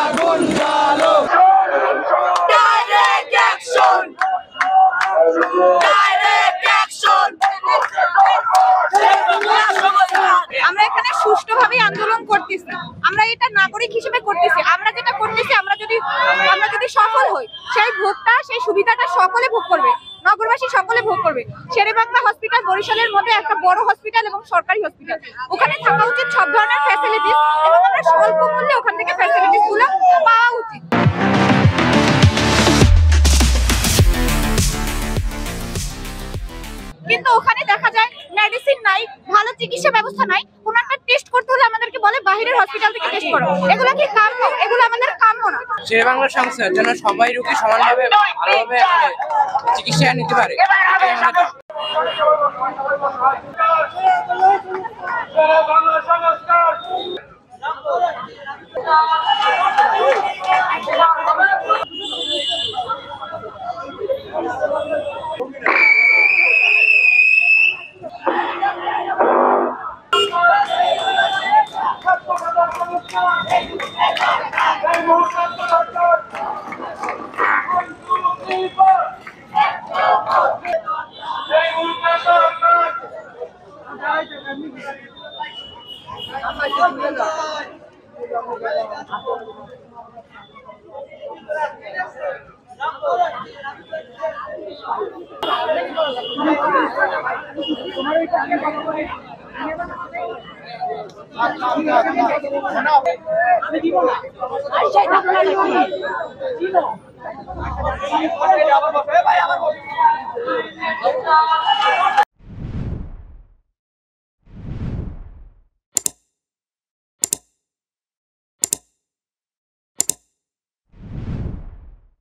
আগুন জ্বালো direct action আমরা এখানে সুষ্ঠুভাবে আন্দোলন করতেছি। আমরা এটা নাগরিক হিসেবে করতেছি। আমরা যেটা করতেছি, আমরা যদি সফল হই, সেই ভোগটা, সেই সুবিধাটা সকলে ভোগ করবে, নগরবাসী সকলে ভোগ করবে। শেরেবাংলা হসপিটাল বরিশালের মধ্যে একটা বড় হসপিটাল এবং সরকারি হসপিটাল, ওখানে থাকা উচিত সব ধরনের ফ্যাসিলিটিস এবং আমরা স্বল্প মূল্যে ওখান থেকে ফ্যাসিলিটিস গুলো পাওয়া উচিত। কিন্তু ওখানে দেখা যায় মেডিসিন নাই, ভালো চিকিৎসা ব্যবস্থা নাই। কোনো একটা টেস্ট করতে হলে আমাদেরকে বলে বাইরের হসপিটাল থেকে টেস্ট করো। এগুলো কি কাম্য? এগুলো আমাদের কাম্য না। শেরেবাংলা সংস্থা যেন সবাই রোগী সমানভাবে ভালোভাবে চিকিৎসা নিতে পারে। আমি দিব না